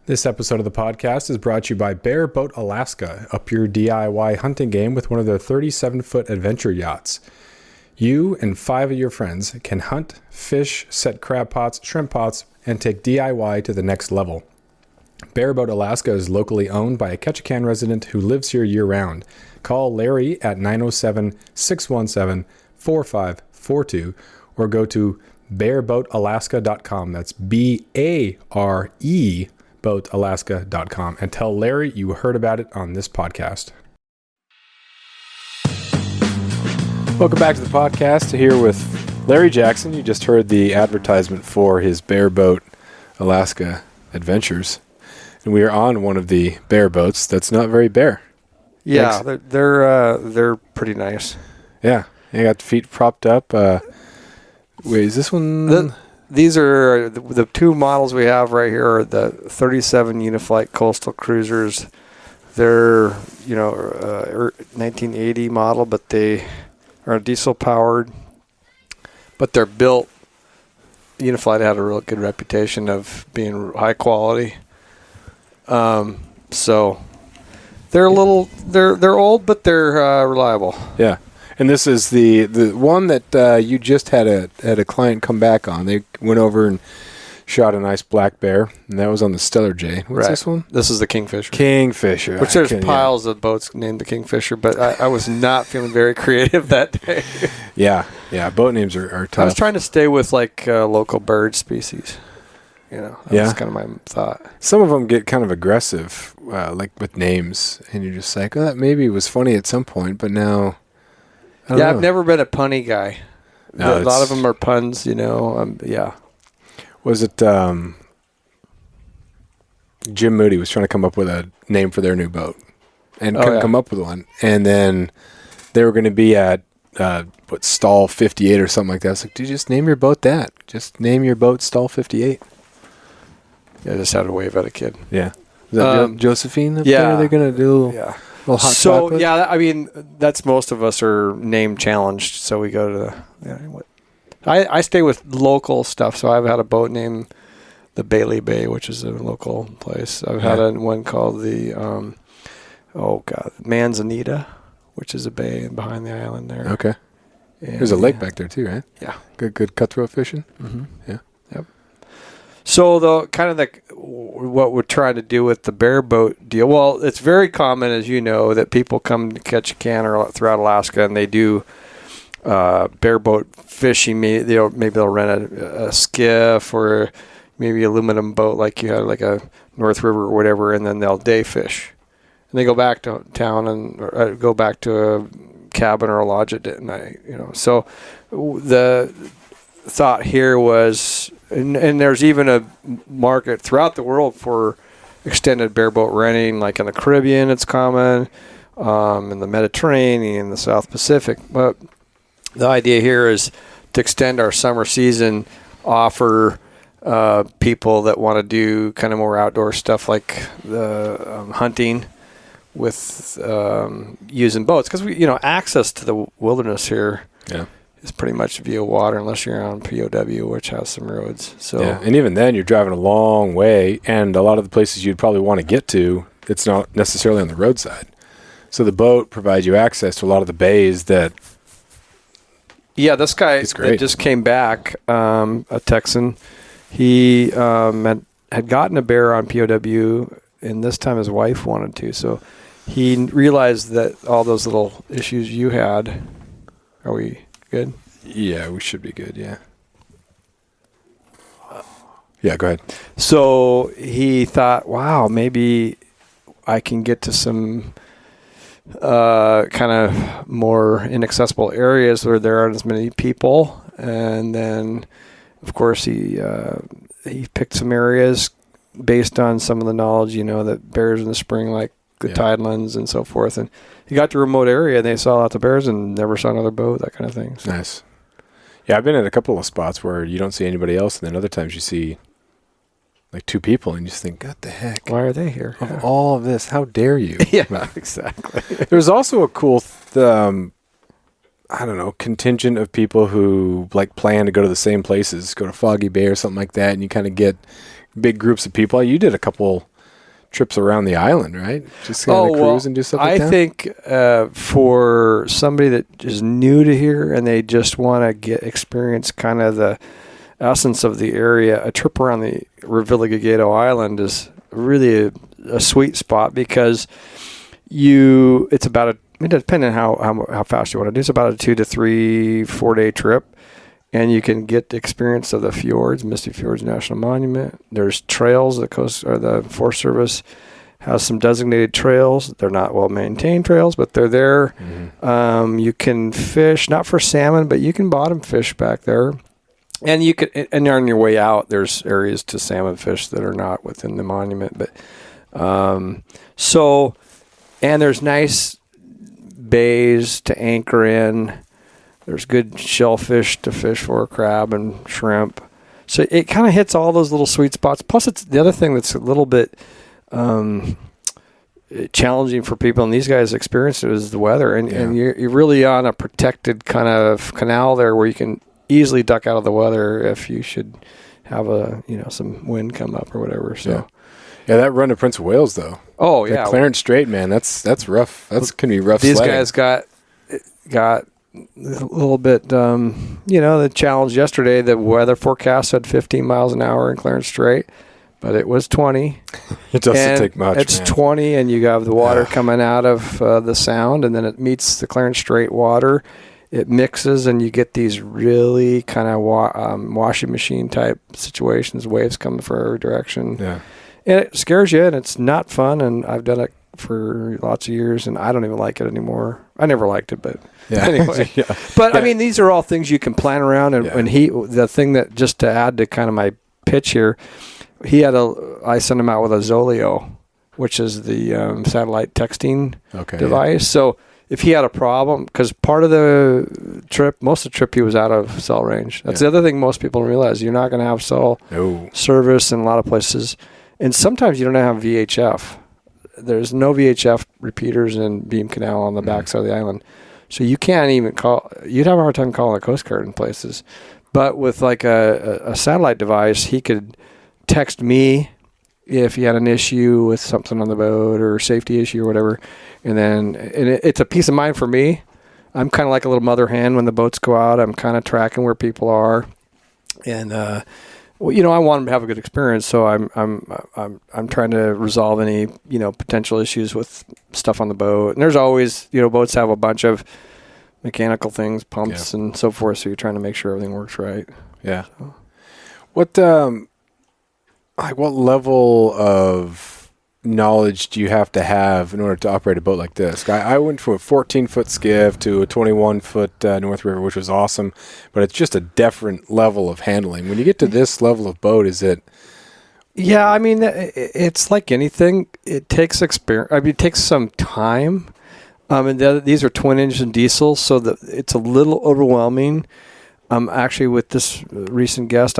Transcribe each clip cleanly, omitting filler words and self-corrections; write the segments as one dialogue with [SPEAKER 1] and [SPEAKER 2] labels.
[SPEAKER 1] This episode of the podcast is brought to you by Bear Boat Alaska. Up your DIY hunting game with one of their 37-foot adventure yachts. You and 5 of your friends can hunt, fish, set crab pots, shrimp pots, and take DIY to the next level. Bear Boat Alaska is locally owned by a Ketchikan resident who lives here year-round. Call Larry at 907-617-4542 or go to bearboatalaska.com. That's B-A-R-E boatalaska.com and tell Larry you heard about it on this podcast. Welcome back to the podcast. Here with Larry Jackson. You just heard the advertisement for his Bear Boat Alaska adventures. And we are on one of the bear boats that's not very bare.
[SPEAKER 2] Yeah, they're pretty nice.
[SPEAKER 1] Yeah, you got the feet propped up. Wait, is this one?
[SPEAKER 2] These are the two models we have right here are the 37 Uniflight Coastal Cruisers. They're, 1980 model, but they are diesel powered. But they're built. Uniflight had a real good reputation of being high quality. So they're they're old, but they're reliable.
[SPEAKER 1] Yeah. And this is the one that you just had a client come back on. They went over and shot a nice black bear, and that was on the Stellar J. What's this one?
[SPEAKER 2] This is the Kingfisher.
[SPEAKER 1] Kingfisher.
[SPEAKER 2] Which there's piles of boats named the Kingfisher, but I was not feeling very creative that day.
[SPEAKER 1] Yeah. Boat names are tough.
[SPEAKER 2] I was trying to stay with local bird species. That's kind of my thought.
[SPEAKER 1] Some of them get kind of aggressive, like with names, and you're just like, oh, that maybe was funny at some point, but now...
[SPEAKER 2] I've never been a punny guy.
[SPEAKER 1] No,
[SPEAKER 2] a lot of them are puns, yeah.
[SPEAKER 1] Was it Jim Moody was trying to come up with a name for their new boat and couldn't come up with one. And then they were going to be at, Stall 58 or something like that. I was like, dude, just name your boat that. Just name your boat Stall 58.
[SPEAKER 2] Yeah, I just had to wave at a kid.
[SPEAKER 1] Yeah. Is that Josephine up there? They're going to do...
[SPEAKER 2] Yeah.
[SPEAKER 1] Hot chocolate?
[SPEAKER 2] That's most of us are name challenged, so we go to I stay with local stuff, so I've had a boat named the Bailey Bay, which is a local place. I've had one called the Manzanita, which is a bay behind the island there.
[SPEAKER 1] Okay. And there's a lake back there too, right?
[SPEAKER 2] Yeah.
[SPEAKER 1] Good cutthroat fishing.
[SPEAKER 2] Mm-hmm.
[SPEAKER 1] Yeah.
[SPEAKER 2] Yep. So what we're trying to do with the bear boat deal, well, it's very common, as you know, that people come to Ketchikan or throughout Alaska and they do bear boat fishing. Maybe they'll rent a skiff or maybe aluminum boat like you had, like a North River or whatever, and then they'll day fish. And they go back to town or go back to a cabin or a lodge at night. So the thought here was... And there's even a market throughout the world for extended bareboat renting, like in the Caribbean it's common, in the Mediterranean, the South Pacific. But the idea here is to extend our summer season, offer people that want to do kind of more outdoor stuff like the hunting with using boats. Because, access to the wilderness here. Yeah. It's pretty much via water unless you're on POW, which has some roads. So
[SPEAKER 1] yeah, and even then you're driving a long way, and a lot of the places you'd probably want to get to, it's not necessarily on the roadside. So the boat provides you access to a lot of the bays that...
[SPEAKER 2] Yeah, this guy that just came back, a Texan, he had gotten a bear on POW, and this time his wife wanted to. So he realized that all those little issues you had, are we... Good?
[SPEAKER 1] Yeah, we should be good, yeah. Yeah, go ahead.
[SPEAKER 2] So he thought, wow, maybe I can get to some kind of more inaccessible areas where there aren't as many people. And then, of course, he picked some areas based on some of the knowledge, that bears in the spring like the tidelands and so forth. And he got to a remote area and they saw lots of bears and never saw another boat, that kind of thing. So.
[SPEAKER 1] Nice. Yeah, I've been at a couple of spots where you don't see anybody else, and then other times you see like 2 people and you just think, what the heck?
[SPEAKER 2] Why are they here?
[SPEAKER 1] Of all of this, how dare you?
[SPEAKER 2] Yeah, exactly.
[SPEAKER 1] There's also a cool, contingent of people who like plan to go to the same places, go to Foggy Bay or something like that, and you kind of get big groups of people. You did a couple trips around the island, right? Just kind of cruise and do stuff like that?
[SPEAKER 2] I think for somebody that is new to here and they just want to experience kind of the essence of the area, a trip around the Revillagigedo Island is really a sweet spot because it's about depending on how fast you want to do, it's about a 2 to 3, 4 day trip. And you can get the experience of the fjords, Misty Fjords National Monument. There's trails. The Forest Service has some designated trails. They're not well-maintained trails, but they're there. Mm-hmm. You can fish, not for salmon, but you can bottom fish back there. And and on your way out, there's areas to salmon fish that are not within the monument. But and there's nice bays to anchor in. There's good shellfish to fish for, crab and shrimp. So it kind of hits all those little sweet spots. Plus, it's the other thing that's a little bit challenging for people, and these guys experience it, is the weather. And you're really on a protected kind of canal there where you can easily duck out of the weather if you should have some wind come up or whatever. So
[SPEAKER 1] yeah, that run to Prince of Wales though.
[SPEAKER 2] Oh yeah,
[SPEAKER 1] Clarence Strait, man, that's rough. That's can be rough.
[SPEAKER 2] These
[SPEAKER 1] sledding.
[SPEAKER 2] Guys got a little bit, the challenge yesterday. The weather forecast said 15 miles an hour in Clarence Strait, but it was 20.
[SPEAKER 1] It doesn't take much.
[SPEAKER 2] It's 20, and you have the water coming out of the sound, and then it meets the Clarence Strait water. It mixes, and you get these really kind of washing machine type situations. Waves coming from every direction. Yeah, and it scares you, and it's not fun. And I've done it for lots of years, and I don't even like it anymore. I never liked it, but anyway. But I mean, these are all things you can plan around. And the thing that, just to add to kind of my pitch here, I sent him out with a Zoleo, which is the satellite texting device. So if he had a problem, because part of the trip, most of the trip, he was out of cell range. That's the other thing most people don't realize. You're not going to have cell service in a lot of places. And sometimes you don't have VHF. There's no VHF repeaters in Beam Canal on the backside of the island. So you can't even call. You'd have a hard time calling the Coast Guard in places. But with like a satellite device, he could text me if he had an issue with something on the boat or a safety issue or whatever. And it's a peace of mind for me. I'm kind of like a little mother hen when the boats go out. I'm kind of tracking where people are. And, I want them to have a good experience. So I'm trying to resolve any, potential issues with stuff on the boat. And there's always, boats have a bunch of mechanical things, pumps and so forth. So you're trying to make sure everything works right.
[SPEAKER 1] Yeah. So. What level of knowledge do you have to have in order to operate a boat like this? I went from a 14-foot skiff to a 21-foot North River, which was awesome, but it's just a different level of handling. When you get to this level of boat, is it?
[SPEAKER 2] Yeah, I mean, it's like anything. It takes experience. I mean, it takes some time. And these are twin-engine diesels, so it's a little overwhelming. Actually, with this recent guest,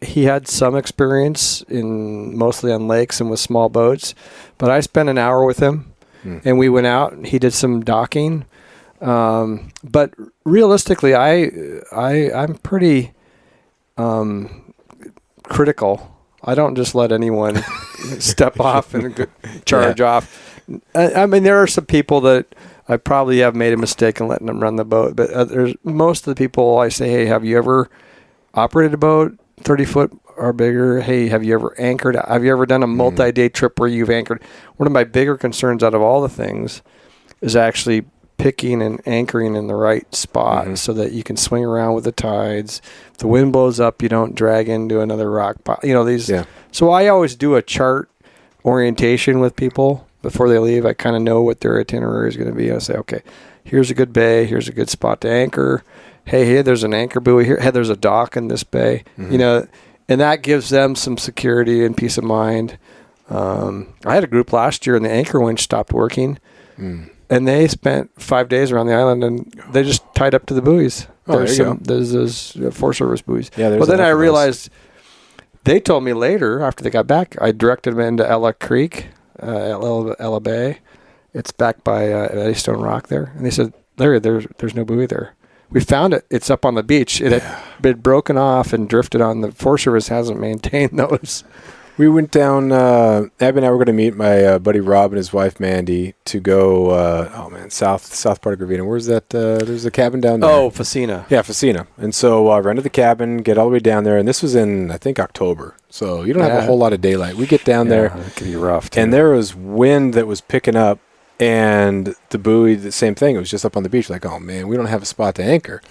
[SPEAKER 2] he had some experience mostly on lakes and with small boats, but I spent an hour with him, and we went out and he did some docking. But realistically, I'm pretty critical. I don't just let anyone step off and charge off. I mean, there are some people that I probably have made a mistake in letting them run the boat, but there's most of the people I say, hey, have you ever operated a boat 30 foot or bigger? Hey, have you ever anchored? Have you ever done a multi-day trip where you've anchored? One of my bigger concerns out of all the things is actually picking and anchoring in the right spot so that you can swing around with the tides. If the wind blows up, you don't drag into another rock pile. So I always do a chart orientation with people before they leave. I kind of know what their itinerary is going to be. I say, okay, here's a good bay. Here's a good spot to anchor. Hey, there's an anchor buoy here. Hey, there's a dock in this bay. And that gives them some security and peace of mind. I had a group last year and the anchor winch stopped working. And they spent 5 days around the island and they just tied up to the buoys. There's those Forest Service buoys. Yeah, but then I realized they told me later after they got back, I directed them into Ella Creek, Ella Bay. It's back by Eddystone Rock there. And they said, Larry, there's no buoy there. We found it. It's up on the beach. It had been broken off and drifted on. The Forest Service hasn't maintained those.
[SPEAKER 1] We went down. Abby and I were going to meet my buddy Rob and his wife Mandy to go. South part of Gravina. Where's that? There's a cabin down there.
[SPEAKER 2] Oh, Facina.
[SPEAKER 1] Yeah, Facina. And so rented the cabin, get all the way down there, and this was in I think October. So you don't have a whole lot of daylight. We get down there.
[SPEAKER 2] It could be rough. Too.
[SPEAKER 1] And there was wind that was picking up, and the buoy, the same thing. It was just up on the beach. Like, oh man, we don't have a spot to anchor.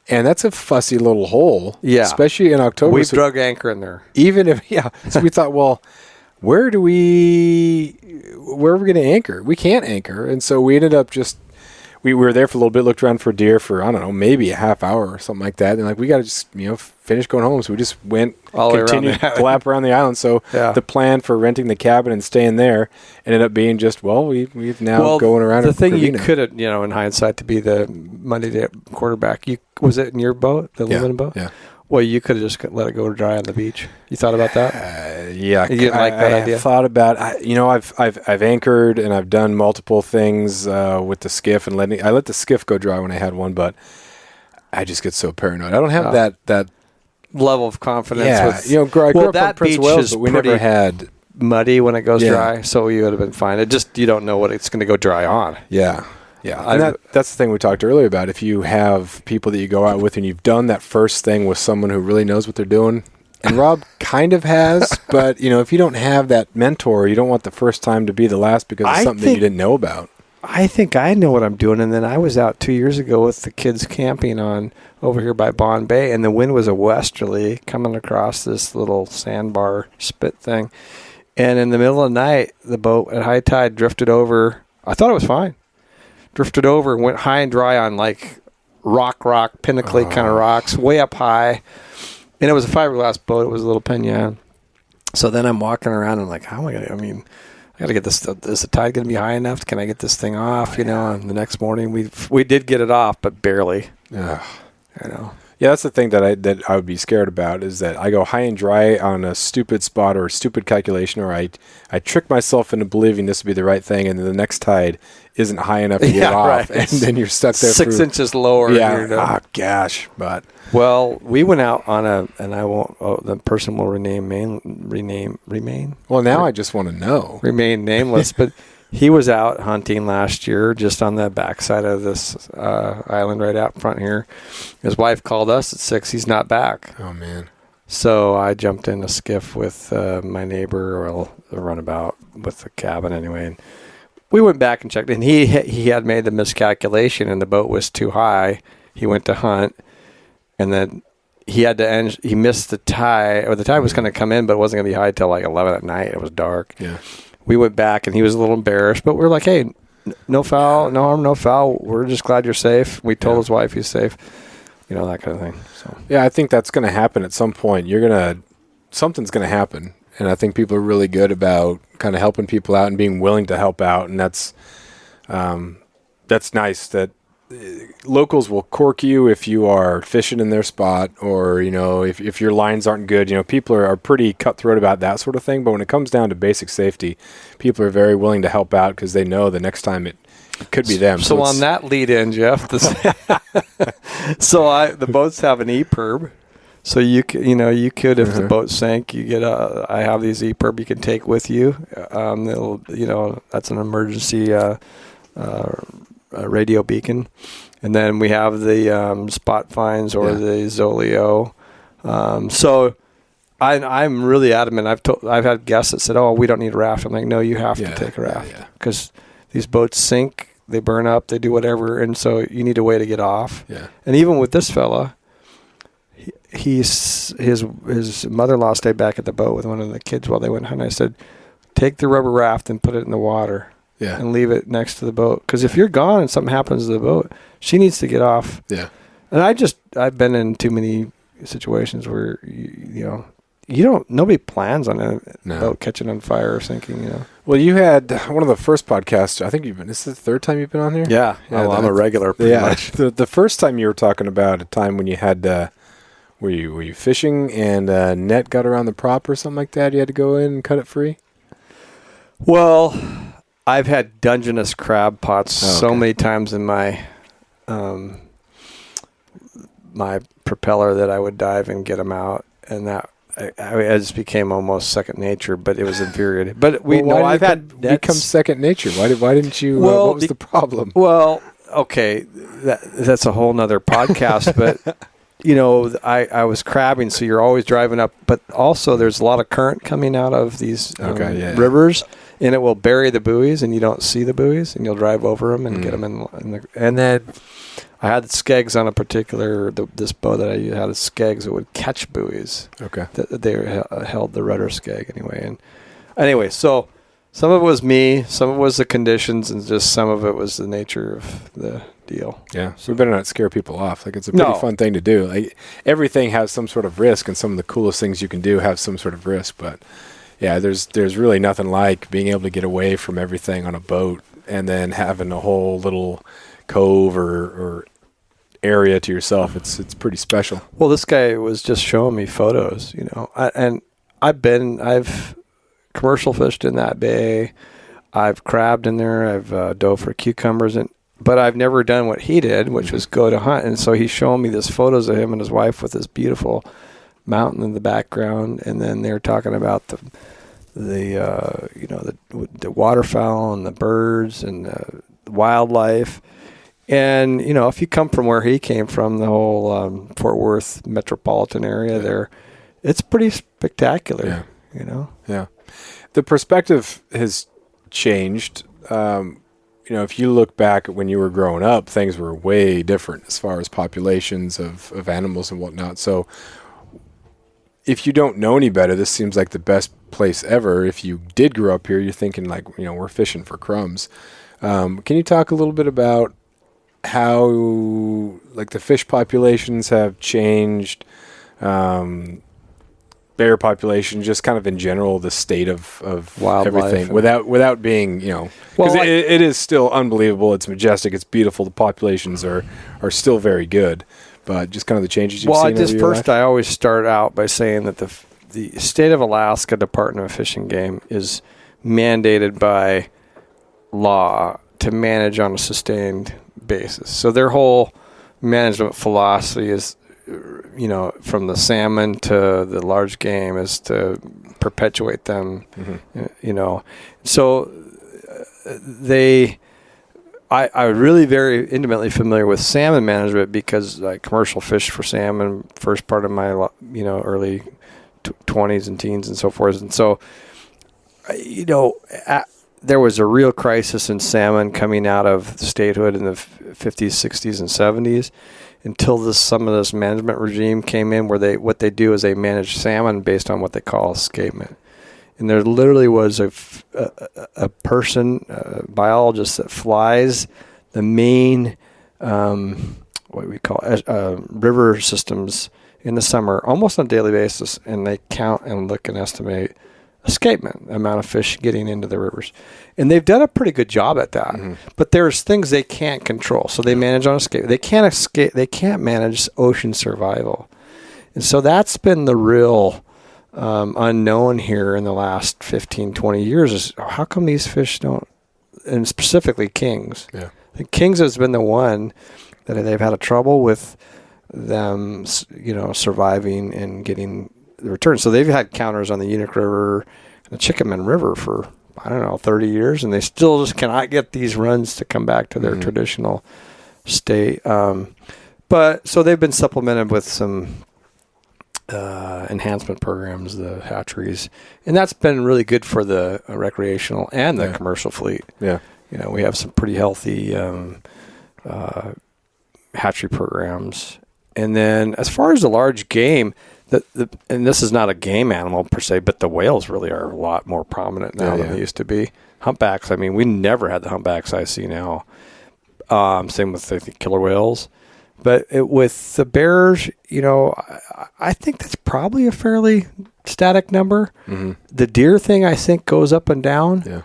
[SPEAKER 1] And that's a fussy little hole, especially in October.
[SPEAKER 2] We've drug anchor in there.
[SPEAKER 1] Even if, so we thought, well, where are we going to anchor? We can't anchor. And so we ended up we were there for a little bit, looked around for deer for, I don't know, maybe a half hour or something like that. And like, we got to just, finish going home. So we just went, continued to lap around the island. So the plan for renting the cabin and staying there ended up being just, we've now going around.
[SPEAKER 2] The thing you could have, in hindsight, to be the Monday day quarterback, was it in your boat, the aluminum boat?
[SPEAKER 1] Yeah.
[SPEAKER 2] Well, you could have just let it go dry on the beach. You thought about that?
[SPEAKER 1] Yeah,
[SPEAKER 2] you didn't like that idea.
[SPEAKER 1] I thought about. I've anchored and I've done multiple things with the skiff and I let the skiff go dry when I had one, but I just get so paranoid. I don't have that
[SPEAKER 2] level of confidence.
[SPEAKER 1] Yeah,
[SPEAKER 2] with,
[SPEAKER 1] I grew up on Prince
[SPEAKER 2] beach
[SPEAKER 1] Wales, but we never had
[SPEAKER 2] muddy when it goes dry, so you would have been fine. You don't know what it's going to go dry on.
[SPEAKER 1] Yeah. Yeah, and that's the thing we talked earlier about. If you have people that you go out with and you've done that first thing with someone who really knows what they're doing, and Rob kind of has, but, if you don't have that mentor, you don't want the first time to be the last because of something that you didn't know about.
[SPEAKER 2] I think I know what I'm doing, and then I was out 2 years ago with the kids camping over here by Bond Bay, and the wind was a westerly coming across this little sandbar spit thing, and in the middle of the night, the boat at high tide drifted over. I thought it was fine. Drifted over and went high and dry on like rock, pinnacly kind of rocks, way up high. And it was a fiberglass boat. It was a little Pena. So then I'm walking around and I'm like, how am I going to, I got to get this, is the tide going to be high enough? Can I get this thing off? And the next morning we did get it off, but barely.
[SPEAKER 1] Yeah. Yeah, that's the thing that I would be scared about is that I go high and dry on a stupid spot or a stupid calculation, or I trick myself into believing this would be the right thing, and then the next tide isn't high enough to get off, and then you're stuck there
[SPEAKER 2] 6 inches lower.
[SPEAKER 1] Yeah, gosh. But
[SPEAKER 2] we went out on and I won't. The person will remain.
[SPEAKER 1] Well, now I just want to know.
[SPEAKER 2] Remain nameless, but. He was out hunting last year just on the backside of this island right out front here. His wife called us at 6. He's not back.
[SPEAKER 1] Oh, man.
[SPEAKER 2] So I jumped in a skiff with my neighbor, or a runabout with the cabin anyway. And we went back and checked. And he had made the miscalculation and the boat was too high. He went to hunt. And then he had to end. He missed the tide. Or the tide was going to come in, but it wasn't going to be high till like 11 at night. It was dark.
[SPEAKER 1] Yeah.
[SPEAKER 2] We went back, and he was a little embarrassed, but we're like, hey, no foul, no harm, no foul. We're just glad you're safe. We told his wife he's safe, that kind of thing. So
[SPEAKER 1] yeah, I think that's going to happen at some point. Something's going to happen, and I think people are really good about kind of helping people out and being willing to help out, and that's nice that locals will cork you if you are fishing in their spot, or if your lines aren't good. People are pretty cutthroat about that sort of thing, but when it comes down to basic safety, people are very willing to help out because they know the next time it could be them.
[SPEAKER 2] So on that lead in, Jeff, the boats have an EPIRB, so you could if the boat sank, you get I have these EPIRB you can take with you. That's an emergency radio beacon, and then we have the spot finds or the Zoleo. So I'm really adamant. I've had guests that said, "Oh, we don't need a raft." I'm like, "No, you have to take a raft because these boats sink, they burn up, they do whatever, and so you need a way to get off."
[SPEAKER 1] Yeah.
[SPEAKER 2] And even with this fella, his mother-in-law stayed back at the boat with one of the kids while they went hunting. I said, "Take the rubber raft and put it in the water."
[SPEAKER 1] Yeah.
[SPEAKER 2] And leave it next to the boat. Because if you're gone and something happens to the boat, she needs to get off.
[SPEAKER 1] Yeah.
[SPEAKER 2] And I've been in too many situations where, nobody plans on a boat catching on fire or sinking,
[SPEAKER 1] Well, you had one of the first podcasts, I think this is the third time you've been on here?
[SPEAKER 2] Yeah. I'm a regular pretty much.
[SPEAKER 1] The first time you were talking about a time when you had, were you fishing and a net got around the prop or something like that? You had to go in and cut it free?
[SPEAKER 2] Well, I've had Dungeness crab pots so many times in my my propeller that I would dive and get them out, and it just became almost second nature, but it was infuriating. But
[SPEAKER 1] I've had become second nature. Why didn't you? What was the problem?
[SPEAKER 2] Well, okay, that's a whole nother podcast. But I was crabbing, so you're always driving up. But also, there's a lot of current coming out of these rivers, and it will bury the buoys, and you don't see the buoys, and you'll drive over them and get them in the. And then I had skegs on a particular this boat that I had a skegs that would catch buoys. Okay, they held the rudder skeg anyway. So some of it was me, some of it was the conditions, and just some of it was the nature of the deal.
[SPEAKER 1] Yeah, so we better not scare people off. Like, it's a pretty fun thing to do. Like, everything has some sort of risk, and some of the coolest things you can do have some sort of risk. But yeah, there's really nothing like being able to get away from everything on a boat and then having a whole little cove or area to yourself. It's pretty special.
[SPEAKER 2] Well, this guy was just showing me photos, and I've commercial fished in that bay. I've crabbed in there. I've dove for cucumbers, but I've never done what he did, which was go to hunt. And so he's showing me these photos of him and his wife with this beautiful mountain in the background, and then they're talking about the waterfowl and the birds and the wildlife. And if you come from where he came from, the whole Fort Worth metropolitan area there, it's pretty spectacular.
[SPEAKER 1] Yeah. The perspective has changed. If you look back at when you were growing up, things were way different as far as populations of animals and whatnot. So if you don't know any better, this seems like the best place ever. If you did grow up here, you're thinking like, we're fishing for crumbs. Can you talk a little bit about how like the fish populations have changed, bear population, just kind of in general, the state of wildlife, everything without being, because it is still unbelievable. It's majestic. It's beautiful. The populations are still very good, but just kind of the changes you've seen.
[SPEAKER 2] I always start out by saying that the state of Alaska Department of Fish and Game is mandated by law to manage on a sustained basis. So their whole management philosophy is, from the salmon to the large game, is to perpetuate them. So I'm really very intimately familiar with salmon management because I commercial fished for salmon first part of my early 20s and teens and so forth. And so there was a real crisis in salmon coming out of statehood in the 50s, 60s, and 70s until some of this management regime came in where what they do is they manage salmon based on what they call escapement. And there literally was a person, a biologist, that flies the main, what we call river systems in the summer almost on a daily basis, and they count and look and estimate escapement, amount of fish getting into the rivers. And they've done a pretty good job at that. But there's things they can't control. So they manage on escape. They can't manage ocean survival. And so that's been the real unknown here in the last 15, 20 years is how come these fish don't, and specifically kings. Yeah. I think kings has been the one that they've had a trouble with them, surviving and getting the return. So they've had counters on the Unique River and the Chickaman River for, 30 years, and they still just cannot get these runs to come back to their traditional state. But so they've been supplemented with some enhancement programs, the hatcheries, and that's been really good for the recreational and the commercial fleet. Yeah. We have some pretty healthy hatchery programs. And then as far as the large game, and this is not a game animal per se, but the whales really are a lot more prominent now than they used to be. Humpbacks, we never had the humpbacks I see now. Same with the killer whales. But with the bears, I think that's probably a fairly static number. The deer thing, I think, goes up and down. Yeah.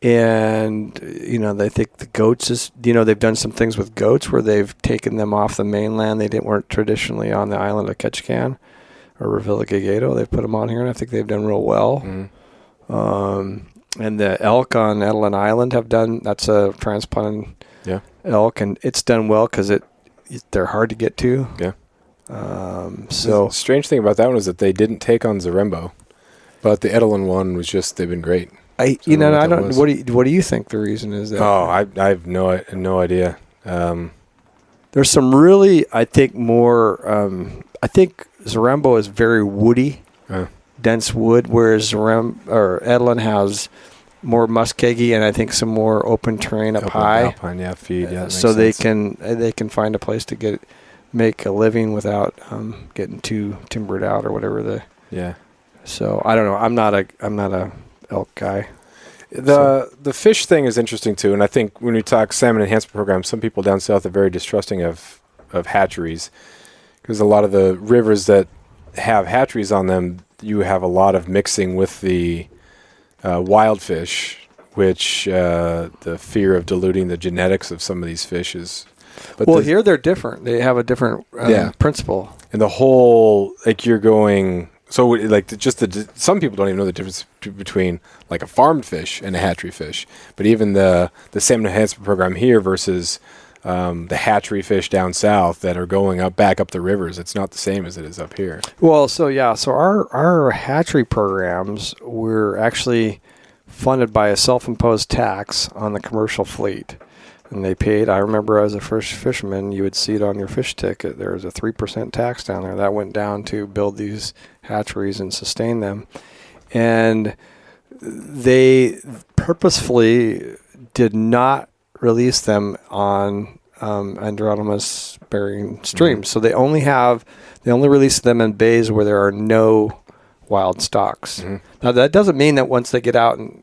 [SPEAKER 2] And, they think the goats is, they've done some things with goats where they've taken them off the mainland. They weren't traditionally on the island of Ketchikan or Revillagigedo. They've put them on here, and I think they've done real well. And the elk on Edelin Island that's a transplanted elk, and it's done well because they're hard to get to. Yeah. So
[SPEAKER 1] the strange thing about that one is that they didn't take on Zarembo, but the Edelin one was just, they've been great.
[SPEAKER 2] I don't. What do you think the reason is? That
[SPEAKER 1] I have no idea.
[SPEAKER 2] There's some really, I think more. I think Zarembo is very woody, dense wood, whereas Edelin has more muskeggy and I think some more open terrain up high.
[SPEAKER 1] Alpine, feed.
[SPEAKER 2] So they can find a place to make a living without getting too timbered out or whatever. So I don't know. I'm not a elk guy.
[SPEAKER 1] The fish thing is interesting too, and I think when we talk salmon enhancement programs, some people down south are very distrusting of hatcheries, because a lot of the rivers that have hatcheries on them, you have a lot of mixing with the wild fish, which the fear of diluting the genetics of some of these fish is. But
[SPEAKER 2] here they're different. They have a different principle.
[SPEAKER 1] And the whole, like, you're going. So, like, some people don't even know the difference between, like, a farmed fish and a hatchery fish. But even the salmon enhancement program here versus the hatchery fish down south that are going back up the rivers, it's not the same as it is up here.
[SPEAKER 2] Well, so our hatchery programs were actually funded by a self-imposed tax on the commercial fleet. And they paid, I remember as a first fisherman, you would see it on your fish ticket. There was a 3% tax down there. That went down to build these hatcheries and sustain them. And they purposefully did not release them on anadromous bearing streams. So they only release them in bays where there are no wild stocks. Now that doesn't mean that once they get out and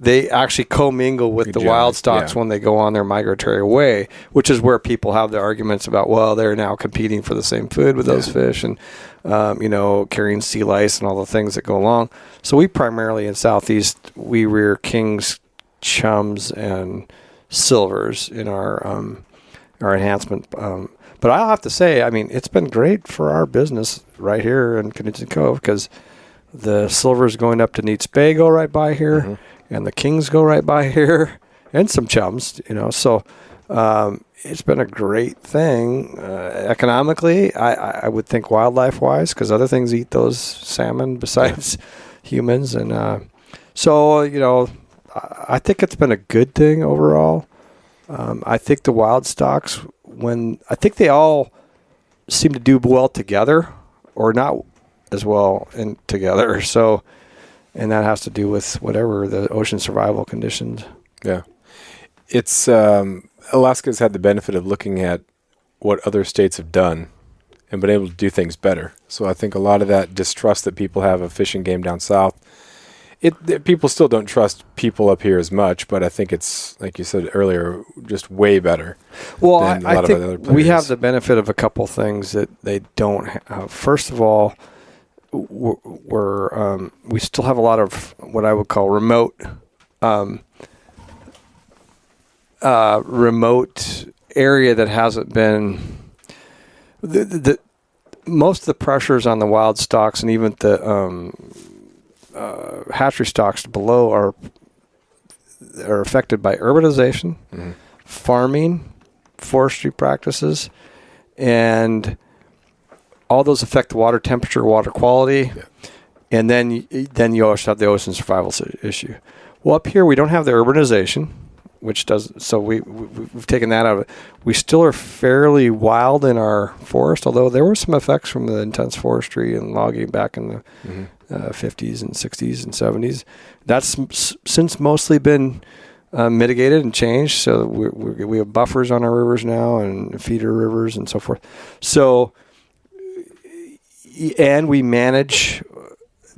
[SPEAKER 2] they actually commingle with the wild stocks when they go on their migratory way, which is where people have the arguments about, well, they're now competing for the same food with those fish and, carrying sea lice and all the things that go along. So we primarily in Southeast, we rear kings, chums, and silvers in our enhancement. But I'll have to say, I mean, it's been great for our business right here in Knudsen Cove, because the silvers going up to Neats Bay go right by here. And the kings go right by here, and some chums, So it's been a great thing economically. I would think wildlife-wise, because other things eat those salmon besides humans, and I think it's been a good thing overall. I think the wild stocks, I think they all seem to do well together, or not as well together. So. And that has to do with whatever the ocean survival conditions.
[SPEAKER 1] Yeah. It's Alaska's had the benefit of looking at what other states have done and been able to do things better. So I think a lot of that distrust that people have of fishing game down south, people still don't trust people up here as much, but I think it's, like you said earlier, just way better.
[SPEAKER 2] Well,
[SPEAKER 1] than a lot of other players.
[SPEAKER 2] We have the benefit of a couple things that they don't have. First of all, we still have a lot of what I would call remote area that hasn't been the most of the pressures on the wild stocks and even the hatchery stocks below are affected by urbanization, farming, forestry practices, and all those affect the water temperature, water quality, and then you also have the ocean survival issue. Well, up here we don't have the urbanization, which does, so we've taken that out of it. We still are fairly wild in our forest, although there were some effects from the intense forestry and logging back in the 50s and 60s and 70s. That's since mostly been mitigated and changed, so we have buffers on our rivers now and feeder rivers and so forth. So. And we manage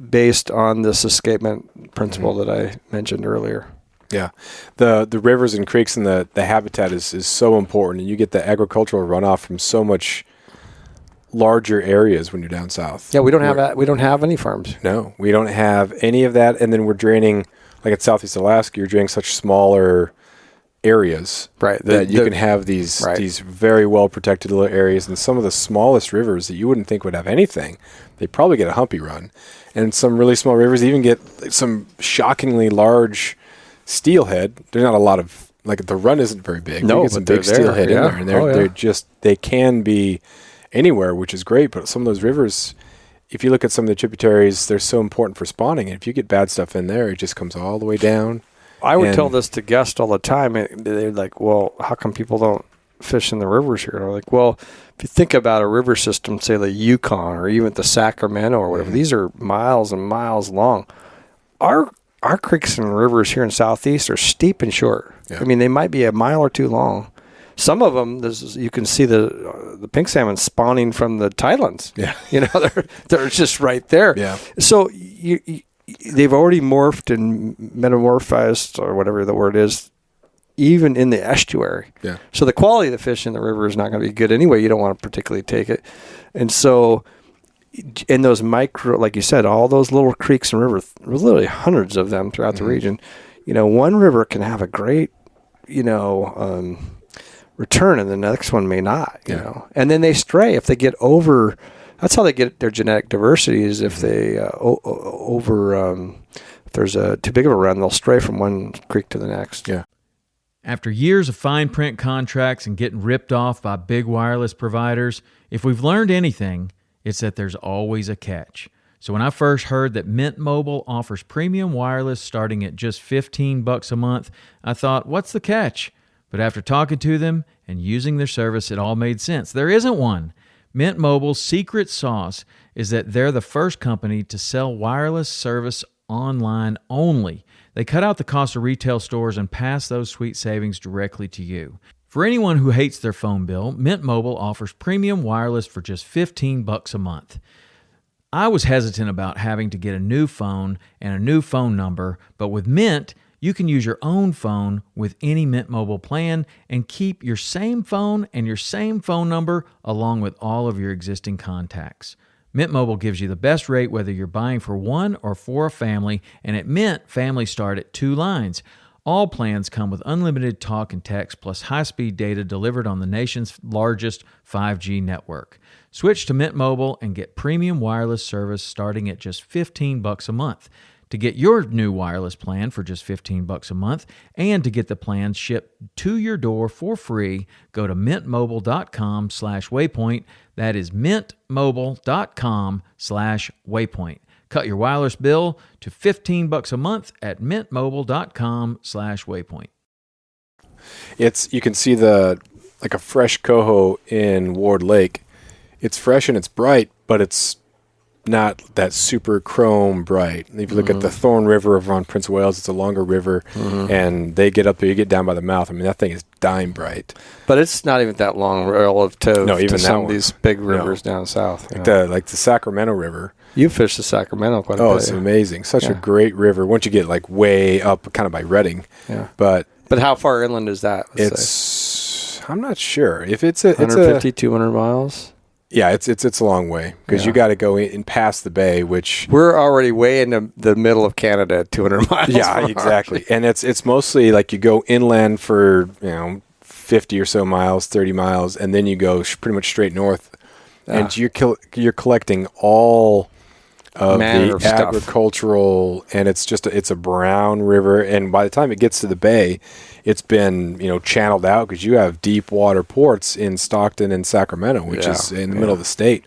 [SPEAKER 2] based on this escapement principle that I mentioned earlier.
[SPEAKER 1] Yeah. The rivers and creeks and the habitat is so important. And you get the agricultural runoff from so much larger areas when you're down south.
[SPEAKER 2] Yeah, we don't have that. We don't have any farms.
[SPEAKER 1] No, we don't have any of that. And then we're draining, like at Southeast Alaska, you're draining such smaller areas,
[SPEAKER 2] right?
[SPEAKER 1] That you can have these very well protected little areas, and some of the smallest rivers that you wouldn't think would have anything, they probably get a humpy run, and some really small rivers even get some shockingly large steelhead. There's not a lot of, like, the run isn't very big.
[SPEAKER 2] No,
[SPEAKER 1] you get some big steelhead in there, and they're just, they can be anywhere, which is great. But some of those rivers, if you look at some of the tributaries, they're so important for spawning. And if you get bad stuff in there, it just comes all the way down.
[SPEAKER 2] I would tell this to guests all the time. They're like, well, how come people don't fish in the rivers here? And I'm like, well, if you think about a river system, say the Yukon or even the Sacramento or whatever, these are miles and miles long. Our creeks and rivers here in Southeast are steep and short. Yeah. I mean, they might be a mile or two long. Some of them, you can see the pink salmon spawning from the tidelands.
[SPEAKER 1] Yeah,
[SPEAKER 2] they're just right there.
[SPEAKER 1] Yeah.
[SPEAKER 2] So they've already morphed and metamorphized, or whatever the word is, even in the estuary.
[SPEAKER 1] Yeah.
[SPEAKER 2] So the quality of the fish in the river is not going to be good anyway. You don't want to particularly take it. And so in those micro, like you said, all those little creeks and rivers, there's literally hundreds of them throughout the region. One river can have a great, return, and the next one may not, you know. And then they stray if they get over. That's how they get their genetic diversity, is if they if there's too big of a run, they'll stray from one creek to the next.
[SPEAKER 1] Yeah.
[SPEAKER 3] After years of fine print contracts and getting ripped off by big wireless providers, if we've learned anything, it's that there's always a catch. So when I first heard that Mint Mobile offers premium wireless starting at just $15 a month, I thought, what's the catch? But after talking to them and using their service, it all made sense. There isn't one. Mint Mobile's secret sauce is that they're the first company to sell wireless service online only. They cut out the cost of retail stores and pass those sweet savings directly to you. For anyone who hates their phone bill, Mint Mobile offers premium wireless for just $15 a month. I was hesitant about having to get a new phone and a new phone number, but with Mint, you can use your own phone with any Mint Mobile plan and keep your same phone and your same phone number along with all of your existing contacts. Mint Mobile gives you the best rate whether you're buying for one or for a family, and at Mint, families start at 2 lines. All plans come with unlimited talk and text plus high-speed data delivered on the nation's largest 5G network. Switch to Mint Mobile and get premium wireless service starting at just $15 a month. To get your new wireless plan for just $15 a month and to get the plan shipped to your door for free, go to mintmobile.com/waypoint. That is mintmobile.com/waypoint. Cut your wireless bill to $15 a month at mintmobile.com/waypoint.
[SPEAKER 1] You can see like a fresh coho in Ward Lake. It's fresh and it's bright, but it's not that super chrome bright. If you look at the Thorn River over on Prince of Wales, it's a longer river, and they get up there, you get down by the mouth. I mean, that thing is dime bright.
[SPEAKER 2] But it's not even that long relative to some of
[SPEAKER 1] one.
[SPEAKER 2] these big rivers down south.
[SPEAKER 1] Like the Sacramento River.
[SPEAKER 2] You fished the Sacramento quite a bit.
[SPEAKER 1] Oh, it's amazing. Such a great river. Once you get like way up kind of by Redding.
[SPEAKER 2] Yeah.
[SPEAKER 1] But
[SPEAKER 2] how far inland is that?
[SPEAKER 1] I'm not sure. If it's
[SPEAKER 2] 150, 200 miles?
[SPEAKER 1] Yeah, it's a long way because you got to go in and past the bay, which
[SPEAKER 2] we're already way in the middle of Canada at 200 miles.
[SPEAKER 1] Yeah, exactly. And it's mostly like you go inland for 50 or so miles, 30 miles, and then you go pretty much straight north, and you're collecting all of the agricultural, and it's a brown river, and by the time it gets to the bay, it's been channeled out because you have deep water ports in Stockton and Sacramento, which is in the middle of the state.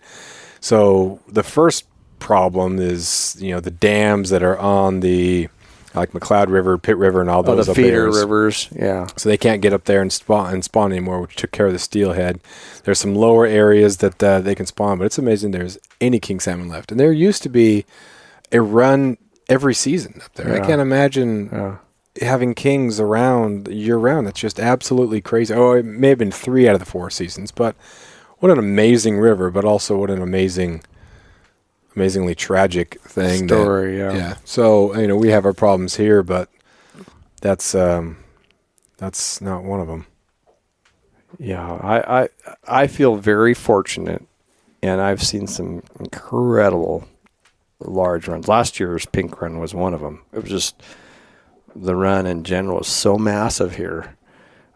[SPEAKER 1] So the first problem is the dams that are on the like McLeod River, Pitt River, and all those
[SPEAKER 2] the feeder rivers. Yeah.
[SPEAKER 1] So they can't get up there and spawn anymore, which took care of the steelhead. There's some lower areas that they can spawn, but it's amazing there's any king salmon left. And there used to be a run every season up there. I can't imagine having kings around year-round. That's just absolutely crazy. Oh, it may have been 3 out of the 4 seasons, but what an amazing river, but also what an amazingly tragic thing.
[SPEAKER 2] Story, yeah.
[SPEAKER 1] So, we have our problems here, but that's not one of them.
[SPEAKER 2] Yeah, I feel very fortunate, and I've seen some incredible large runs. Last year's pink run was one of them. It was just the run in general was so massive here.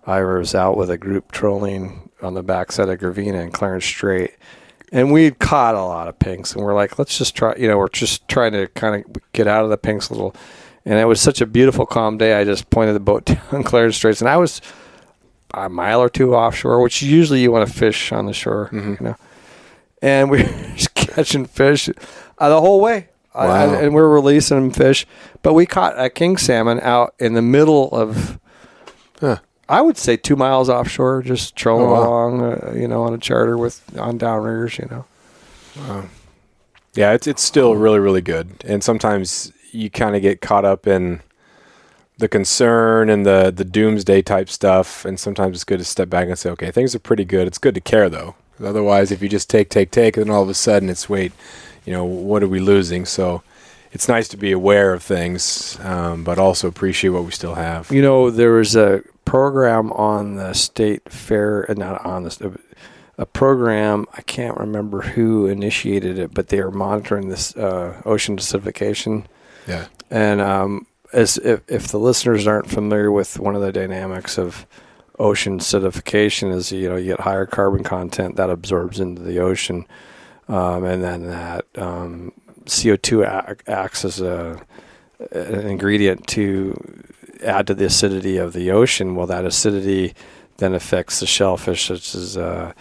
[SPEAKER 2] I was out with a group trolling on the backside of Gravina and Clarence Strait, and we caught a lot of pinks, and we're like, let's just try, we're just trying to kind of get out of the pinks a little. And it was such a beautiful, calm day. I just pointed the boat down Clarence Straits, and I was a mile or two offshore, which usually you want to fish on the shore, and we were just catching fish the whole way.
[SPEAKER 1] Wow.
[SPEAKER 2] And we're releasing fish, but we caught a king salmon out in the middle of, I would say 2 miles offshore, just trolling along, on a charter on downriggers,
[SPEAKER 1] Wow. Yeah, it's still really, really good. And sometimes you kind of get caught up in the concern and the doomsday type stuff. And sometimes it's good to step back and say, okay, things are pretty good. It's good to care, though. Otherwise, if you just take, and then all of a sudden it's, wait, what are we losing? So it's nice to be aware of things, but also appreciate what we still have.
[SPEAKER 2] There was a program on the state fair, not on a program, I can't remember who initiated it, but they were monitoring this ocean acidification.
[SPEAKER 1] Yeah.
[SPEAKER 2] And if the listeners aren't familiar with one of the dynamics of ocean acidification is, you get higher carbon content that absorbs into the ocean. And then that CO2 acts as an ingredient to add to the acidity of the ocean. Well, that acidity then affects the shellfish, such as the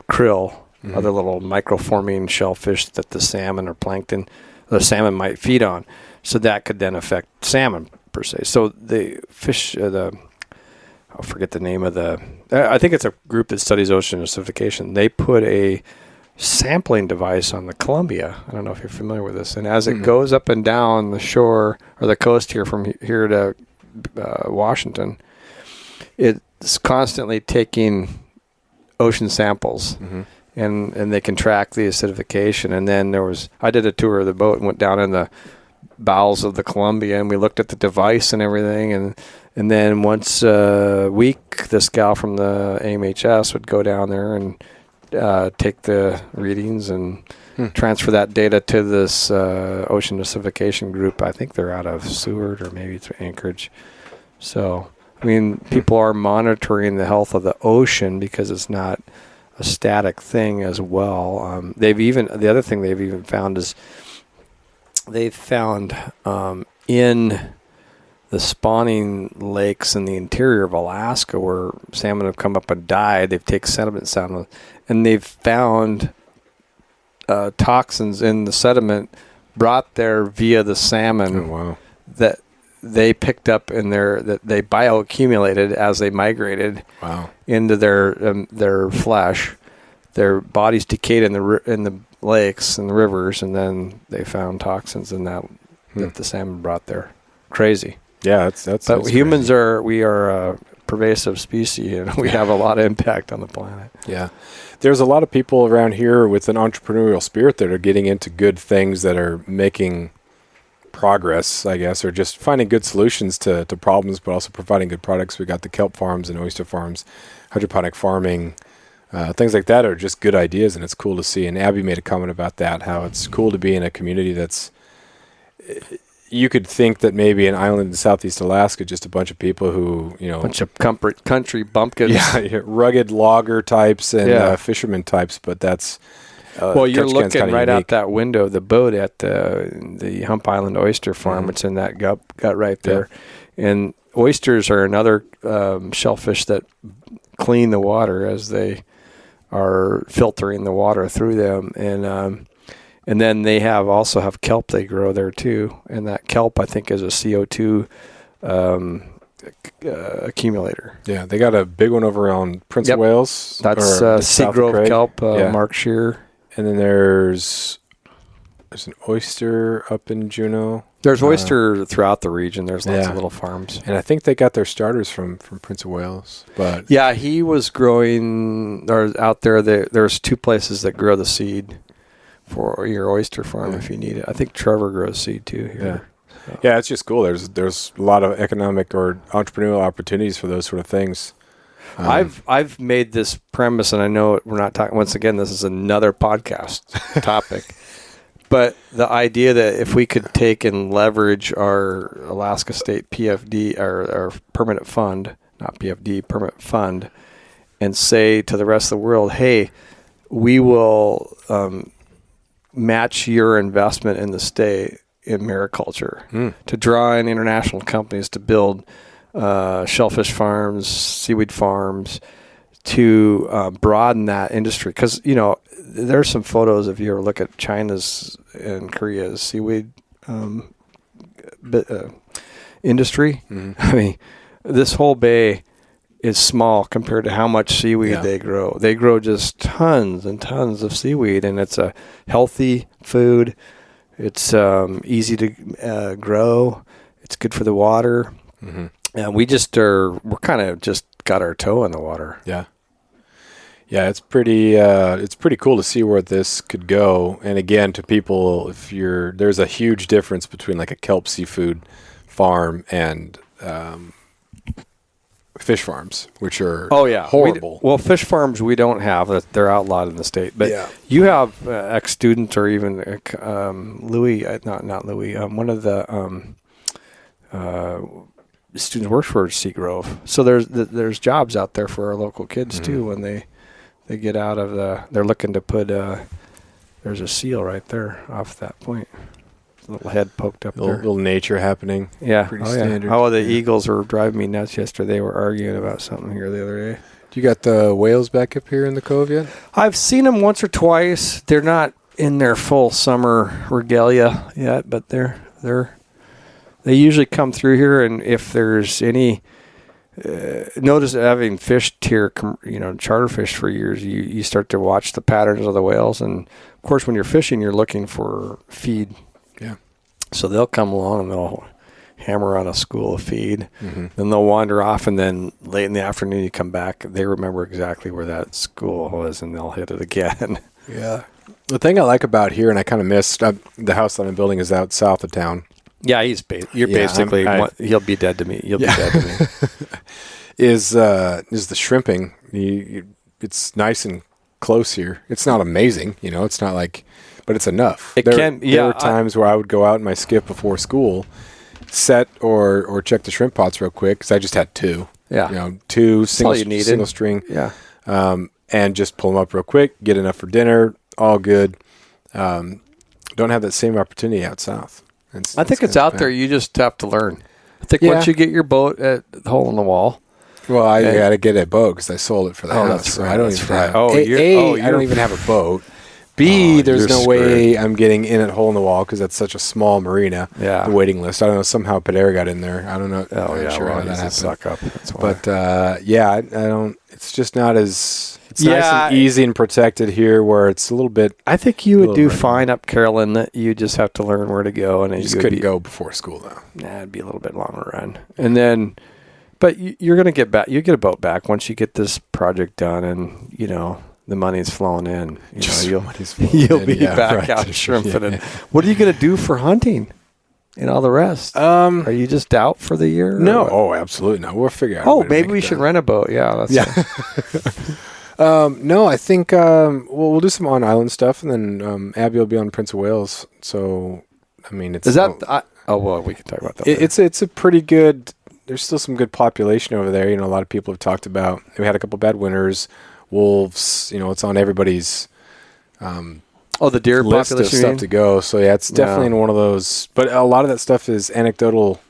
[SPEAKER 2] krill, other little microforming shellfish that the salmon might feed on. So that could then affect salmon per se. So the fish, I'll forget the name of I think it's a group that studies ocean acidification. They put a sampling device on the Columbia. I don't know if you're familiar with this. And as it goes up and down the shore or the coast here from here to Washington, it's constantly taking ocean samples. And they can track the acidification. And then I did a tour of the boat and went down in the bowels of the Columbia, and we looked at the device and everything. And then once a week, this gal from the AMHS would go down there and take the readings and transfer that data to this ocean acidification group. I think they're out of Seward or maybe it's Anchorage. So, people are monitoring the health of the ocean because it's not a static thing as well. The other thing they've even found is they've found in the spawning lakes in the interior of Alaska where salmon have come up and died, they've taken sediment samples, and they've found toxins in the sediment brought there via the salmon that they picked up that they bioaccumulated as they migrated into their flesh. Their bodies decayed in the lakes and the rivers, and then they found toxins in that the salmon brought there. Crazy.
[SPEAKER 1] Yeah, that's.
[SPEAKER 2] But humans crazy. We are a pervasive species, and we have a lot of impact on the planet.
[SPEAKER 1] Yeah, there's a lot of people around here with an entrepreneurial spirit that are getting into good things that are making progress, I guess, or just finding good solutions to problems, but also providing good products. We got the kelp farms and oyster farms, hydroponic farming, things like that are just good ideas, and it's cool to see. And Abby made a comment about that, how it's cool to be in a community that's. You could think that maybe an island in Southeast Alaska, just a bunch of people who,
[SPEAKER 2] bunch of country bumpkins,
[SPEAKER 1] rugged logger types and fisherman types, but that's.
[SPEAKER 2] Well, you're looking right unique. Out that window of the boat at the Hump Island Oyster Farm. It's in that gut right there. Yeah. And oysters are another shellfish that clean the water as they are filtering the water through them. And then they also have kelp they grow there too. And that kelp, I think, is a CO2 accumulator.
[SPEAKER 1] Yeah, they got a big one over on Prince of Wales.
[SPEAKER 2] That's Seagrove kelp, Mark Shear.
[SPEAKER 1] And then there's an oyster up in Juneau.
[SPEAKER 2] There's oyster throughout the region. There's lots of little farms.
[SPEAKER 1] And I think they got their starters from Prince of Wales. But
[SPEAKER 2] yeah, he was growing out there. There's 2 places that grow the seed for your oyster farm if you need it. I think Trevor grows seed too here.
[SPEAKER 1] Yeah, yeah, it's just cool. There's a lot of economic or entrepreneurial opportunities for those sort of things.
[SPEAKER 2] I've made this premise, and I know we're not talking. Once again, this is another podcast topic. But the idea that if we could take and leverage our Alaska State PFD, our permanent fund, not PFD, permanent fund, and say to the rest of the world, hey, we will match your investment in the state in mariculture to draw in international companies to build shellfish farms, seaweed farms, to broaden that industry. Because, you know, there's some photos, if you ever look at China's and Korea's seaweed industry.
[SPEAKER 1] Mm-hmm.
[SPEAKER 2] I mean, this whole bay is small compared to how much seaweed they grow. They grow just tons and tons of seaweed, and it's a healthy food. It's easy to grow. It's good for the water.
[SPEAKER 1] Mm-hmm.
[SPEAKER 2] And we're kind of just got our toe in the water.
[SPEAKER 1] Yeah. Yeah, it's pretty cool to see where this could go. And again, to people, there's a huge difference between like a kelp seafood farm and fish farms, which are horrible.
[SPEAKER 2] Fish farms we don't have. They're outlawed in the state. But you have ex-students or even Louis, not Louis, one of the students works for Seagrove. So there's jobs out there for our local kids too when they get out of they're looking to put there's a seal right there off that point. A little head poked up there.
[SPEAKER 1] Little nature happening.
[SPEAKER 2] Yeah.
[SPEAKER 1] Pretty standard.
[SPEAKER 2] Oh, the Eagles were driving me nuts yesterday. They were arguing about something here the other day.
[SPEAKER 1] Do you got the whales back up here in the cove yet?
[SPEAKER 2] I've seen them once or twice. They're not in their full summer regalia yet, but they usually come through here, and if there's any notice having fished here, charter fish for years, you start to watch the patterns of the whales, and of course when you're fishing you're looking for feed.
[SPEAKER 1] Yeah.
[SPEAKER 2] So they'll come along and they'll hammer on a school of feed.
[SPEAKER 1] Mm-hmm.
[SPEAKER 2] Then they'll wander off, and then late in the afternoon you come back, they remember exactly where that school was, and they'll hit it again.
[SPEAKER 1] Yeah. The thing I like about here, and I kind of missed, the house that I'm building is out south of town.
[SPEAKER 2] Yeah, basically he'll be dead to me. You'll be dead to me.
[SPEAKER 1] Is the shrimping. It's nice and close here. It's not amazing, it's not like, but it's enough. There were times where I would go out in my skiff before school, set or check the shrimp pots real quick, because I just had two.
[SPEAKER 2] Yeah.
[SPEAKER 1] Two single string.
[SPEAKER 2] Yeah.
[SPEAKER 1] And just pull them up real quick, get enough for dinner, all good. Don't have that same opportunity out south.
[SPEAKER 2] I think it's out there. You just have to learn. I think once you get your boat at the hole in the wall.
[SPEAKER 1] Well, I got to get a boat because I sold it for the house. That's
[SPEAKER 2] so
[SPEAKER 1] right. I don't even have.
[SPEAKER 2] I
[SPEAKER 1] don't even have a boat. B, there's no way I'm getting in at hole in the wall because that's such a small marina.
[SPEAKER 2] Yeah.
[SPEAKER 1] The waiting list. I don't know. Somehow Padera got in there. I don't know.
[SPEAKER 2] Oh yeah.
[SPEAKER 1] Sure how that happened.
[SPEAKER 2] Suck up. That's why.
[SPEAKER 1] But I don't. It's just not as. It's nice and easy and protected here, where it's a little bit.
[SPEAKER 2] I think you would do fine up Carolyn. That you just have to learn where to go, and
[SPEAKER 1] you just couldn't go before school though.
[SPEAKER 2] Nah, it'd be a little bit longer run, and then. But you're going to get back. You get a boat back once you get this project done, and the money's flowing in. You'll be back out shrimping. And what are you going to do for hunting and all the rest? Are you just out for the year?
[SPEAKER 1] No. Oh, absolutely no. We'll figure out.
[SPEAKER 2] Oh, maybe we should rent a boat. Yeah.
[SPEAKER 1] No, I think we'll do some on island stuff, and then Abby will be on Prince of Wales. So, I mean, it's
[SPEAKER 2] we can talk about that.
[SPEAKER 1] It's a pretty good. There's still some good population over there. A lot of people have talked about. We had a couple bad winters. Wolves. It's on everybody's.
[SPEAKER 2] The deer
[SPEAKER 1] list
[SPEAKER 2] population
[SPEAKER 1] of stuff to go. So yeah, it's definitely in one of those. But a lot of that stuff is anecdotal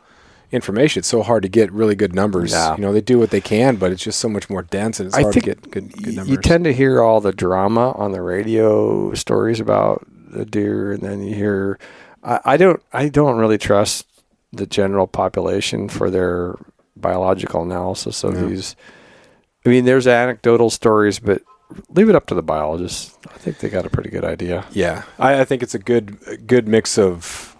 [SPEAKER 1] information. It's so hard to get really good numbers.
[SPEAKER 2] Yeah.
[SPEAKER 1] They do what they can, but it's just so much more dense, and it's hard to get good numbers.
[SPEAKER 2] You tend to hear all the drama on the radio stories about the deer, and then you hear. I don't really trust the general population for their biological analysis of these. I mean, there's anecdotal stories, but leave it up to the biologists. I think they got a pretty good idea.
[SPEAKER 1] Yeah, I think it's a good mix of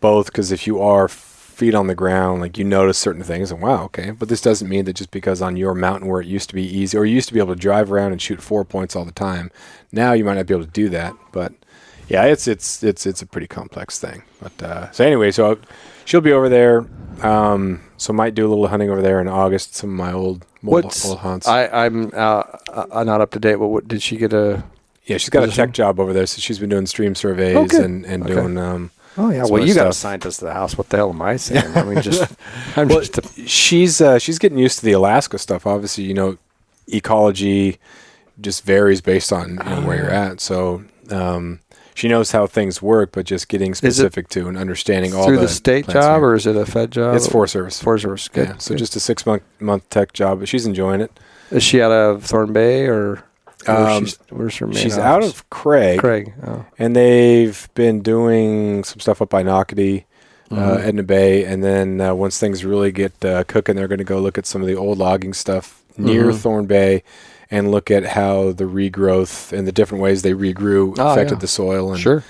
[SPEAKER 1] both, because if you are feet on the ground, like you notice certain things, and wow, okay, but this doesn't mean that just because on your mountain where it used to be easy, or you used to be able to drive around and shoot 4 points all the time, now you might not be able to do that. But yeah, it's a pretty complex thing. But so anyway, so she'll be over there. So might do a little hunting over there in August. Some of my old hunts.
[SPEAKER 2] I'm not up to date. But what did she get a?
[SPEAKER 1] Yeah, she's got a tech job over there. So she's been doing stream surveys and doing.
[SPEAKER 2] Oh yeah. Well, you got a scientist at the house. What the hell am I saying? I mean,
[SPEAKER 1] she's getting used to the Alaska stuff. Obviously, ecology just varies based on where you're at. So. She knows how things work, but just getting specific to and understanding all
[SPEAKER 2] through the state job, or is it a Fed job?
[SPEAKER 1] It's Forest Service.
[SPEAKER 2] Forest Service, good.
[SPEAKER 1] Yeah, so just a 6 month tech job, but she's enjoying it.
[SPEAKER 2] Is she out of Thorn Bay or where's her main
[SPEAKER 1] She's
[SPEAKER 2] office?
[SPEAKER 1] out of Craig.
[SPEAKER 2] Oh.
[SPEAKER 1] And they've been doing some stuff up by Knockety, Edna Bay, and then once things really get cooking, they're going to go look at some of the old logging stuff near Thorn Bay and look at how the regrowth and the different ways they regrew affected the soil. And,
[SPEAKER 2] sure.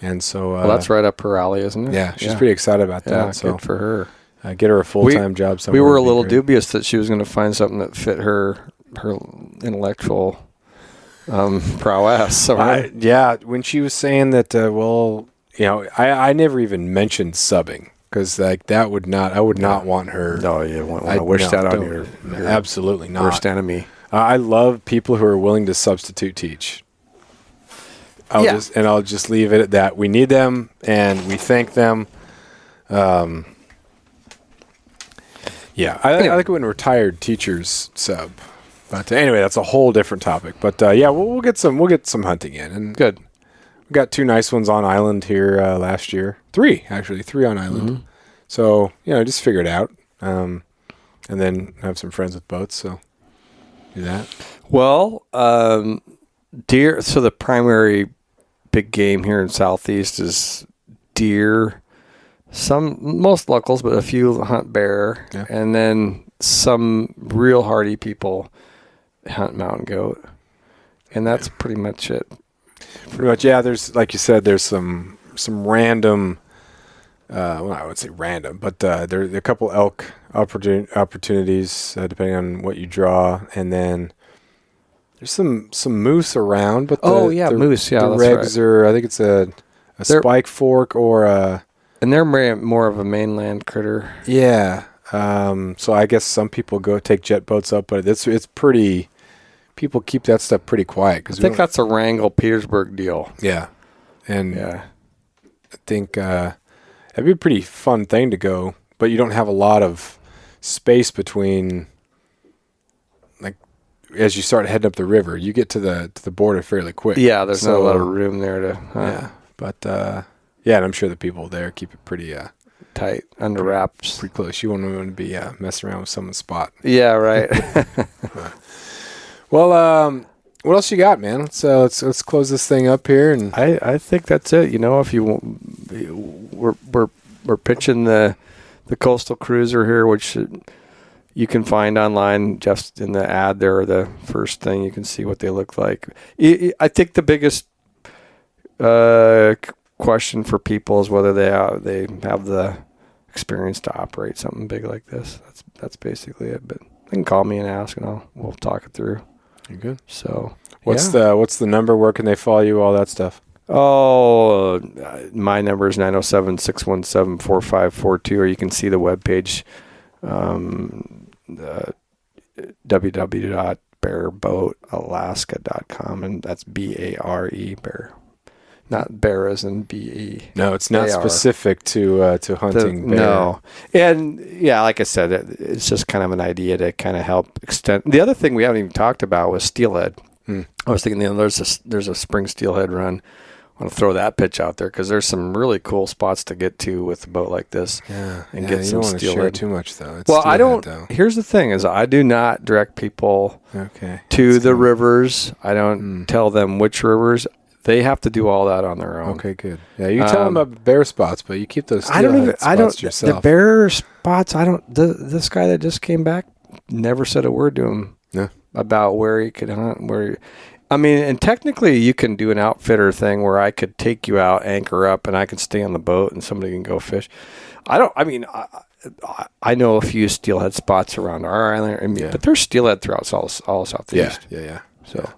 [SPEAKER 1] And so...
[SPEAKER 2] well, that's right up her alley, isn't it?
[SPEAKER 1] Yeah, she's pretty excited about that.
[SPEAKER 2] Yeah,
[SPEAKER 1] so
[SPEAKER 2] good for her.
[SPEAKER 1] Get her a full-time job somewhere.
[SPEAKER 2] We were a little dubious that she was going to find something that fit her intellectual prowess. So
[SPEAKER 1] when she was saying that, I never even mentioned subbing because like I would not want her.
[SPEAKER 2] No, you wouldn't want to wish that on your
[SPEAKER 1] absolutely not
[SPEAKER 2] worst enemy.
[SPEAKER 1] I love people who are willing to substitute teach. I'll just leave it at that. We need them and we thank them. I like it when retired teachers sub. But anyway, that's a whole different topic. But we'll get some hunting in. And
[SPEAKER 2] good.
[SPEAKER 1] We got 2 nice ones on island here last year. 3 on island. Mm-hmm. So just figure it out, and then have some friends with boats. So do that.
[SPEAKER 2] Well, deer. So the primary big game here in Southeast is deer. Most locals, but a few hunt bear, and then some real hardy people hunt mountain goat, and that's pretty much it.
[SPEAKER 1] Pretty much, yeah. There's, like you said, there's some random. Well, I would say random, but there are a couple elk opportunities depending on what you draw, and then there's some moose around. But
[SPEAKER 2] moose. Yeah,
[SPEAKER 1] the
[SPEAKER 2] that's
[SPEAKER 1] regs are. I think it's a spike fork or a.
[SPEAKER 2] And they're more of a mainland critter.
[SPEAKER 1] Yeah. So I guess some people go take jet boats up, but it's pretty. People keep that stuff pretty quiet.
[SPEAKER 2] I think that's a Wrangell Petersburg deal.
[SPEAKER 1] Yeah. And I think that'd be a pretty fun thing to go, but you don't have a lot of space between. Like, as you start heading up the river, you get to the border fairly quick.
[SPEAKER 2] Yeah, there's not a lot of room there to.
[SPEAKER 1] Yeah, but. Yeah, and I'm sure the people there keep it pretty
[SPEAKER 2] tight, under wraps.
[SPEAKER 1] Pretty close. You wouldn't want to be messing around with someone's spot.
[SPEAKER 2] Yeah, right.
[SPEAKER 1] Well, what else you got, man? Let's close this thing up here, and
[SPEAKER 2] I think that's it. If you we're pitching the coastal cruiser here, which you can find online just in the ad there. The first thing you can see what they look like. I think the biggest question for people is whether they have the experience to operate something big like this. That's basically it. But they can call me and ask, and we'll talk it through.
[SPEAKER 1] You're good.
[SPEAKER 2] So
[SPEAKER 1] what's the number? Where can they follow you? All that stuff.
[SPEAKER 2] Oh, my number is 907-617-4542, or you can see the webpage, www.bearboatalaska.com, and that's BARE bear. Not bear as in BE.
[SPEAKER 1] No, it's not specific to hunting bear.
[SPEAKER 2] No. And yeah, like I said, it's just kind of an idea to kind of help extend. The other thing we haven't even talked about was steelhead. I was thinking, there's a spring steelhead run. I want to throw that pitch out there because there's some really cool spots to get to with a boat like this.
[SPEAKER 1] Yeah,
[SPEAKER 2] and get some
[SPEAKER 1] you don't want to share
[SPEAKER 2] steelhead
[SPEAKER 1] too much though. It's
[SPEAKER 2] I don't.
[SPEAKER 1] Though.
[SPEAKER 2] Here's the thing: is I do not direct people to the rivers. I don't tell them which rivers. They have to do all that on their own.
[SPEAKER 1] Okay, good. Yeah, you tell them about bear spots, but you keep those spots yourself.
[SPEAKER 2] The bear spots, this guy that just came back never said a word to him about where he could hunt, and technically you can do an outfitter thing where I could take you out, anchor up, and I can stay on the boat and somebody can go fish. I know a few steelhead spots around our island, but there's steelhead throughout all Southeast.
[SPEAKER 1] Yeah.
[SPEAKER 2] So...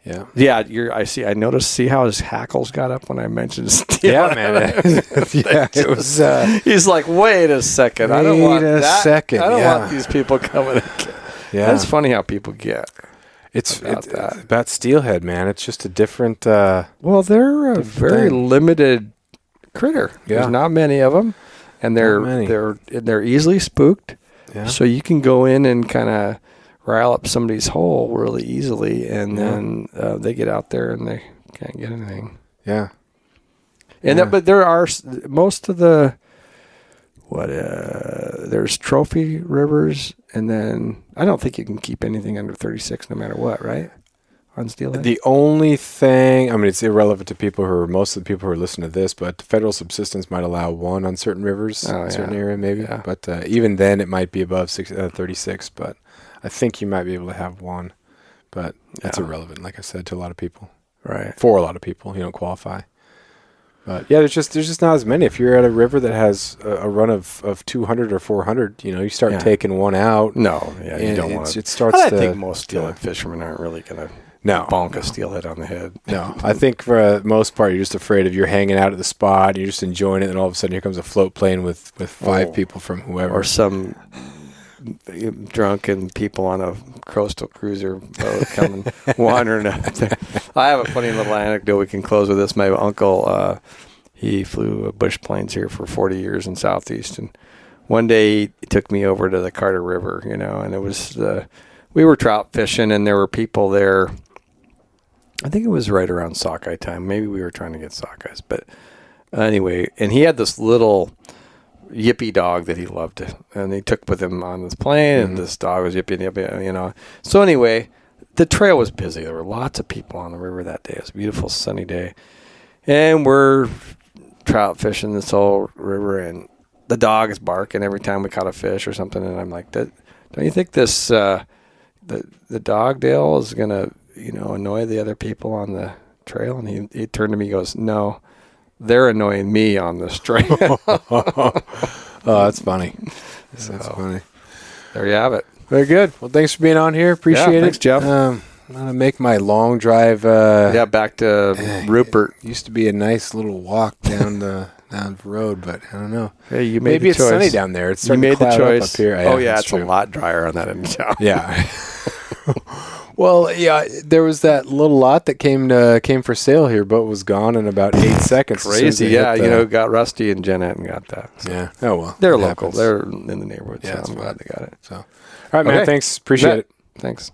[SPEAKER 2] Yeah. I noticed. See how his hackles got up when I mentioned steel.
[SPEAKER 1] Yeah, man. It was.
[SPEAKER 2] He's like, wait a second. I don't want these people coming.
[SPEAKER 1] Yeah,
[SPEAKER 2] that's funny how people get.
[SPEAKER 1] It's about steelhead, man. It's just a different.
[SPEAKER 2] Well, they're a very limited critter. Yeah. There's not many of them, and they're easily spooked. Yeah. So you can go in and kind of rile up somebody's hole really easily, and then they get out there and they can't get anything.
[SPEAKER 1] Yeah.
[SPEAKER 2] And but there are most of the there's trophy rivers, and then I don't think you can keep anything under 36 no matter what, right? On steelhead?
[SPEAKER 1] The only thing, I mean, it's irrelevant to most of the people who are listening to this, but federal subsistence might allow 1 on certain rivers, certain area maybe. Yeah. But even then, it might be above 36, but I think you might be able to have 1. But that's irrelevant, like I said, to a lot of people.
[SPEAKER 2] Right.
[SPEAKER 1] For a lot of people, you don't qualify. But yeah, there's just not as many. If you're at a river that has a run of 200 or 400, you start taking one out.
[SPEAKER 2] No, you don't want
[SPEAKER 1] it. Starts.
[SPEAKER 2] I think most steelhead fishermen aren't really gonna bonk a steelhead on the head.
[SPEAKER 1] No, I think for the most part, you're just afraid of you're hanging out at the spot, you're just enjoying it, and all of a sudden here comes a float plane with 5 people from whoever,
[SPEAKER 2] or some drunken people on a coastal cruiser boat coming wandering up there. I have a funny little anecdote. We can close with this. My uncle, he flew bush planes here for 40 years in Southeast, and one day he took me over to the Carter River, and it was we were trout fishing, and there were people there. I think it was right around sockeye time. Maybe we were trying to get sockeyes, but anyway, and he had this little yippy dog that he loved, and he took with him on this plane, and this dog was yippy. So anyway, the trail was busy. There were lots of people on the river that day. It was a beautiful sunny day, and we're trout fishing this whole river, and the dog is barking every time we caught a fish or something. And I'm like, don't you think this the dog Dale is gonna annoy the other people on the trail? And he turned to me and goes, no, they're annoying me on this trail.
[SPEAKER 1] Oh, that's funny. That's funny.
[SPEAKER 2] There you have it.
[SPEAKER 1] Very good. Well, thanks for being on here. Appreciate it.
[SPEAKER 2] Thanks, Jeff.
[SPEAKER 1] I'm going to make my long drive.
[SPEAKER 2] Back to Rupert.
[SPEAKER 1] It used to be a nice little walk down the road, but I don't know.
[SPEAKER 2] Hey, you made
[SPEAKER 1] Maybe
[SPEAKER 2] the
[SPEAKER 1] it's
[SPEAKER 2] choice.
[SPEAKER 1] Sunny down there. It's
[SPEAKER 2] you made the choice.
[SPEAKER 1] Up here.
[SPEAKER 2] It's true. A lot drier on that end of town.
[SPEAKER 1] Yeah. Well, yeah, there was that little lot that came for sale here, but was gone in about 8 seconds.
[SPEAKER 2] Crazy, got Rusty and Jen hadn't got that. So.
[SPEAKER 1] Yeah. Oh, well.
[SPEAKER 2] They're local. They're in the neighborhood, so I'm glad they got it.
[SPEAKER 1] So, all right, man, thanks. Appreciate it.
[SPEAKER 2] Thanks.